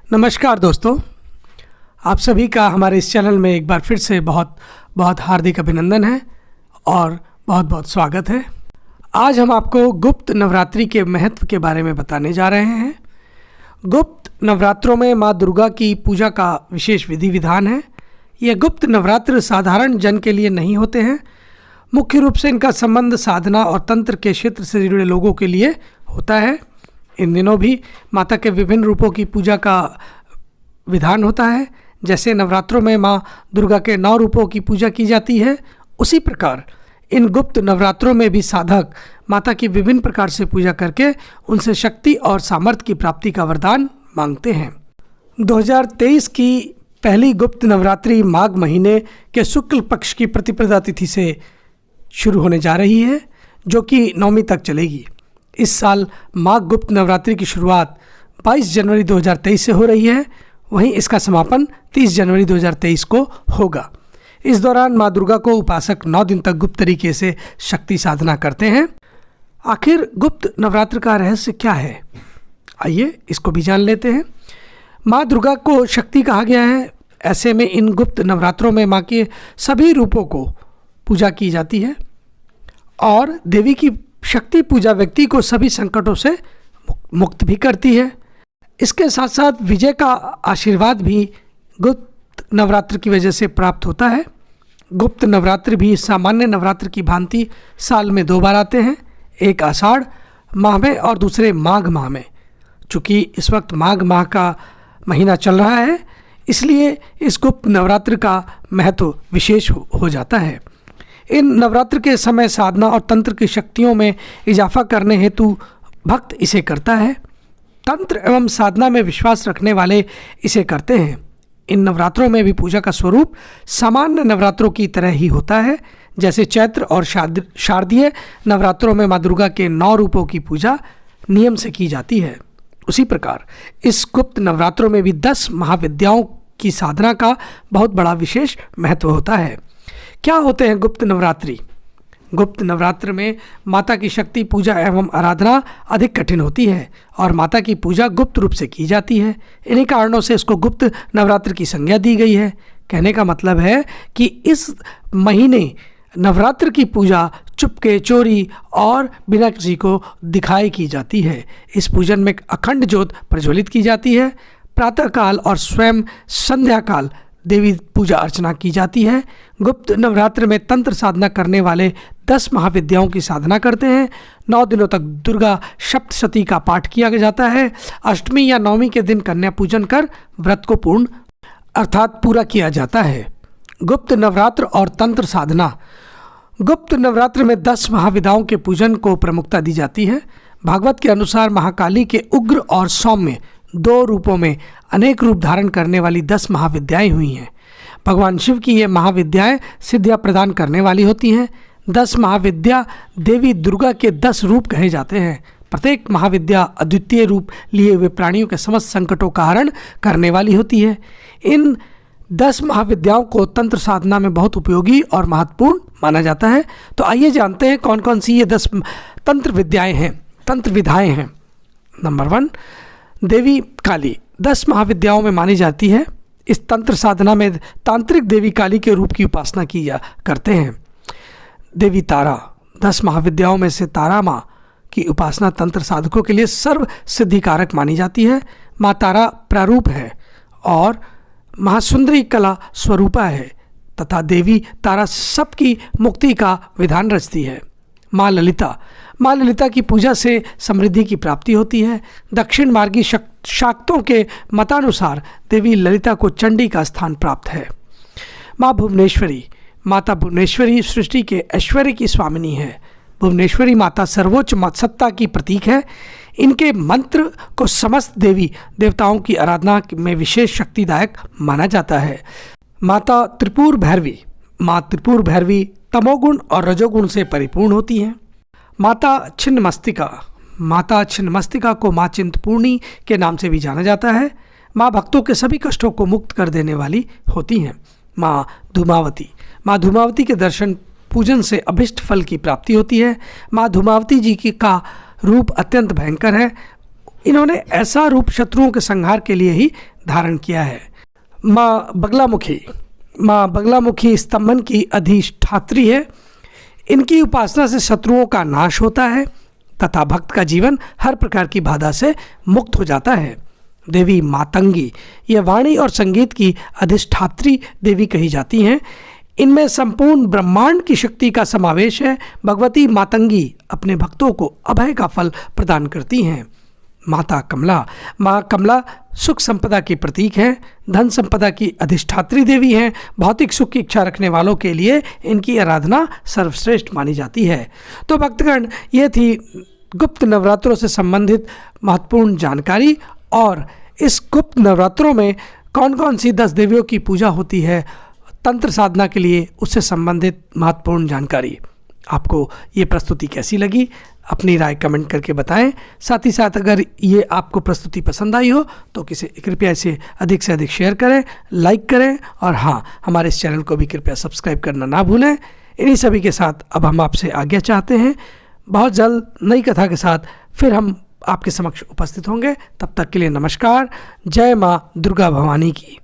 नमस्कार दोस्तों, आप सभी का हमारे इस चैनल में एक बार फिर से बहुत बहुत हार्दिक अभिनंदन है और बहुत बहुत स्वागत है। आज हम आपको गुप्त नवरात्रि के महत्व के बारे में बताने जा रहे हैं। गुप्त नवरात्रों में माँ दुर्गा की पूजा का विशेष विधि विधान है। ये गुप्त नवरात्र साधारण जन के लिए नहीं होते हैं। मुख्य रूप से इनका संबंध साधना और तंत्र के क्षेत्र से जुड़े लोगों के लिए होता है। इन दिनों भी माता के विभिन्न रूपों की पूजा का विधान होता है। जैसे नवरात्रों में माँ दुर्गा के 9 रूपों की पूजा की जाती है, उसी प्रकार इन गुप्त नवरात्रों में भी साधक माता की विभिन्न प्रकार से पूजा करके उनसे शक्ति और सामर्थ्य की प्राप्ति का वरदान मांगते हैं। 2023 की पहली गुप्त नवरात्रि माघ महीने के शुक्ल पक्ष की प्रतिपदा तिथि से शुरू होने जा रही है, जो कि 9वीं तक चलेगी। इस साल माघ गुप्त नवरात्रि की शुरुआत 22 जनवरी 2023 से हो रही है, वहीं इसका समापन 30 जनवरी 2023 को होगा। इस दौरान माँ दुर्गा को उपासक 9 दिन तक गुप्त तरीके से शक्ति साधना करते हैं। आखिर गुप्त नवरात्र का रहस्य क्या है, आइए इसको भी जान लेते हैं। माँ दुर्गा को शक्ति कहा गया है, ऐसे में इन गुप्त नवरात्रों में माँ के सभी रूपों को पूजा की जाती है और देवी की शक्ति पूजा व्यक्ति को सभी संकटों से मुक्त भी करती है। इसके साथ साथ विजय का आशीर्वाद भी गुप्त नवरात्र की वजह से प्राप्त होता है। गुप्त नवरात्र भी सामान्य नवरात्र की भांति साल में 2 बार आते हैं, एक आषाढ़ माह में और दूसरे माघ माह में। चूँकि इस वक्त माघ माह का महीना चल रहा है, इसलिए इस गुप्त नवरात्र का महत्व विशेष हो जाता है। इन नवरात्र के समय साधना और तंत्र की शक्तियों में इजाफा करने हेतु भक्त इसे करता है। तंत्र एवं साधना में विश्वास रखने वाले इसे करते हैं। इन नवरात्रों में भी पूजा का स्वरूप सामान्य नवरात्रों की तरह ही होता है। जैसे चैत्र और शारदीय नवरात्रों में माँ दुर्गा के 9 रूपों की पूजा नियम से की जाती है, उसी प्रकार इस गुप्त नवरात्रों में भी 10 महाविद्याओं की साधना का बहुत बड़ा विशेष महत्व होता है। क्या होते हैं गुप्त नवरात्रि? गुप्त नवरात्र में माता की शक्ति पूजा एवं आराधना अधिक कठिन होती है और माता की पूजा गुप्त रूप से की जाती है। इन्हीं कारणों से इसको गुप्त नवरात्र की संज्ञा दी गई है। कहने का मतलब है कि इस महीने नवरात्र की पूजा चुपके चोरी और बिना किसी को दिखाए की जाती है। इस पूजन में अखंड ज्योत प्रज्वलित की जाती है। प्रातःकाल और स्वयं संध्या काल देवी पूजा अर्चना की जाती है। गुप्त नवरात्र में तंत्र साधना करने वाले 10 महाविद्याओं की साधना करते हैं। 9 दिनों तक दुर्गा सप्तशती का पाठ किया जाता है। अष्टमी या 9वीं के दिन कन्या पूजन कर व्रत को पूर्ण अर्थात पूरा किया जाता है। गुप्त नवरात्र और तंत्र साधना। गुप्त नवरात्र में 10 महाविद्याओं के पूजन को प्रमुखता दी जाती है। भागवत के अनुसार महाकाली के उग्र और सौम्य 2 रूपों में अनेक रूप धारण करने वाली 10 महाविद्याएं हुई हैं। भगवान शिव की ये महाविद्याएं सिद्धियां प्रदान करने वाली होती हैं। 10 महाविद्या देवी दुर्गा के 10 रूप कहे जाते हैं। प्रत्येक महाविद्या अद्वितीय रूप लिए हुए प्राणियों के समस्त संकटों का हरण करने वाली होती है। इन 10 महाविद्याओं को तंत्र साधना में बहुत उपयोगी और महत्वपूर्ण माना जाता है। तो आइए जानते हैं कौन कौन सी ये 10 तंत्र विद्याएँ हैं, तंत्र विधाएँ हैं। नंबर 1, देवी काली 10 महाविद्याओं में मानी जाती है। इस तंत्र साधना में तांत्रिक देवी काली के रूप की उपासना की करते हैं। देवी तारा 10 महाविद्याओं में से तारा माँ की उपासना तंत्र साधकों के लिए सर्व सिद्धिकारक मानी जाती है। माँ तारा प्रारूप है और महासुंदरी कला स्वरूपा है तथा देवी तारा सबकी मुक्ति का विधान रचती है। माँ ललिता की पूजा से समृद्धि की प्राप्ति होती है। दक्षिण मार्गी शाक्तों के मतानुसार देवी ललिता को चंडी का स्थान प्राप्त है। माँ भुवनेश्वरी, माता भुवनेश्वरी सृष्टि के ऐश्वर्य की स्वामिनी है। भुवनेश्वरी माता सर्वोच्च सत्ता की प्रतीक है। इनके मंत्र को समस्त देवी देवताओं की आराधना में विशेष शक्तिदायक माना जाता है। माता त्रिपुर भैरवी तमोगुण और रजोगुण से परिपूर्ण होती हैं। माता छिन्नमस्तिका को माँ चिंतपूर्णी के नाम से भी जाना जाता है। माँ भक्तों के सभी कष्टों को मुक्त कर देने वाली होती हैं। माँ धूमावती के दर्शन पूजन से अभिष्ट फल की प्राप्ति होती है। माँ धूमावती जी का रूप अत्यंत भयंकर है। इन्होंने ऐसा रूप शत्रुओं के संहार के लिए ही धारण किया है। माँ बगलामुखी स्तंभन की अधिष्ठात्री है। इनकी उपासना से शत्रुओं का नाश होता है तथा भक्त का जीवन हर प्रकार की बाधा से मुक्त हो जाता है। देवी मातंगी, ये वाणी और संगीत की अधिष्ठात्री देवी कही जाती हैं। इनमें संपूर्ण ब्रह्मांड की शक्ति का समावेश है। भगवती मातंगी अपने भक्तों को अभय का फल प्रदान करती हैं। माँ कमला सुख संपदा की प्रतीक है, धन संपदा की अधिष्ठात्री देवी हैं। भौतिक सुख की इच्छा रखने वालों के लिए इनकी आराधना सर्वश्रेष्ठ मानी जाती है। तो भक्तगण, ये थी गुप्त नवरात्रों से संबंधित महत्वपूर्ण जानकारी। और इस गुप्त नवरात्रों में कौन कौन सी 10 देवियों की पूजा होती है तंत्र साधना के लिए, उससे संबंधित महत्वपूर्ण जानकारी। आपको ये प्रस्तुति कैसी लगी, अपनी राय कमेंट करके बताएं। साथ ही साथ अगर ये आपको प्रस्तुति पसंद आई हो तो कृपया इसे अधिक से अधिक शेयर करें, लाइक करें और हाँ, हमारे इस चैनल को भी कृपया सब्सक्राइब करना ना भूलें। इन्हीं सभी के साथ अब हम आपसे आज्ञा चाहते हैं। बहुत जल्द नई कथा के साथ फिर हम आपके समक्ष उपस्थित होंगे। तब तक के लिए नमस्कार। जय माँ दुर्गा भवानी की।